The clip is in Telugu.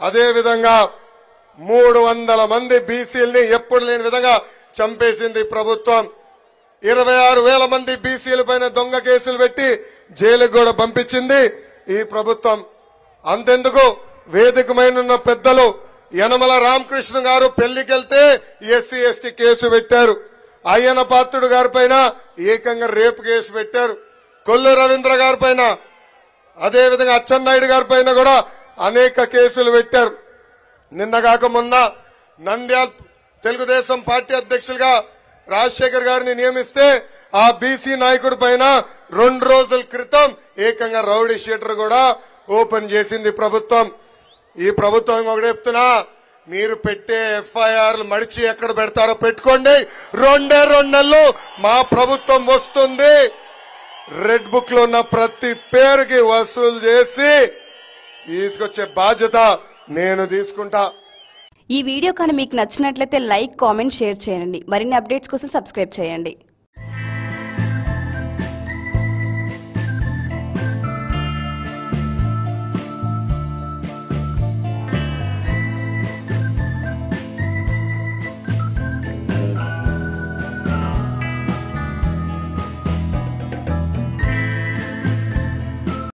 అదే విధంగా 300 మంది బీసీలని ఎప్పుడు లేని విధంగా చంపేసింది ప్రభుత్వం. 26,000 మంది బీసీల పైన దొంగ కేసులు పెట్టి జైలుకు కూడా పంపించింది ఈ ప్రభుత్వం. అంతెందుకు వేదికమైన పెద్దలు యనమల రామకృష్ణ గారు పెళ్లికెళ్తే ఎస్సీ ఎస్టీ కేసు పెట్టారు. అయ్యన పాత్రుడు గారి పైన ఏకంగా రేపు కేసు పెట్టారు. కొల్లు రవీంద్ర గారి పైన, అదేవిధంగా అచ్చెన్నాయుడు గారి పైన కూడా అనేక కేసులు పెట్టారు. నిన్నగాక మొన్న నంద్యాల తెలుగుదేశం పార్టీ అధ్యక్షులుగా రాజశేఖర్ గారిని నియమిస్తే ఆ బీసీ నాయకుడి పైన 2 రోజుల క్రితం ఏకంగా రౌడీ షీటర్ కూడా ఓపెన్ చేసింది ప్రభుత్వం. ఈ ప్రభుత్వం ఒకటి చెప్తున్నా, మీరు పెట్టే ఎఫ్ఐఆర్లు మడిచి ఎక్కడ పెడతారో పెట్టుకోండి. 2 నెలలు మా ప్రభుత్వం వస్తుంది. రెడ్ బుక్ లో ఉన్న ప్రతి పేరుకి వసూలు చేసి తీసుకొచ్చే బాధ్యత నేను తీసుకుంటా. ఈ వీడియో కానీ మీకు నచ్చినట్లయితే లైక్, కామెంట్, షేర్ చేయండి. మరిన్ని అప్డేట్స్ కోసం సబ్స్క్రైబ్ చేయండి.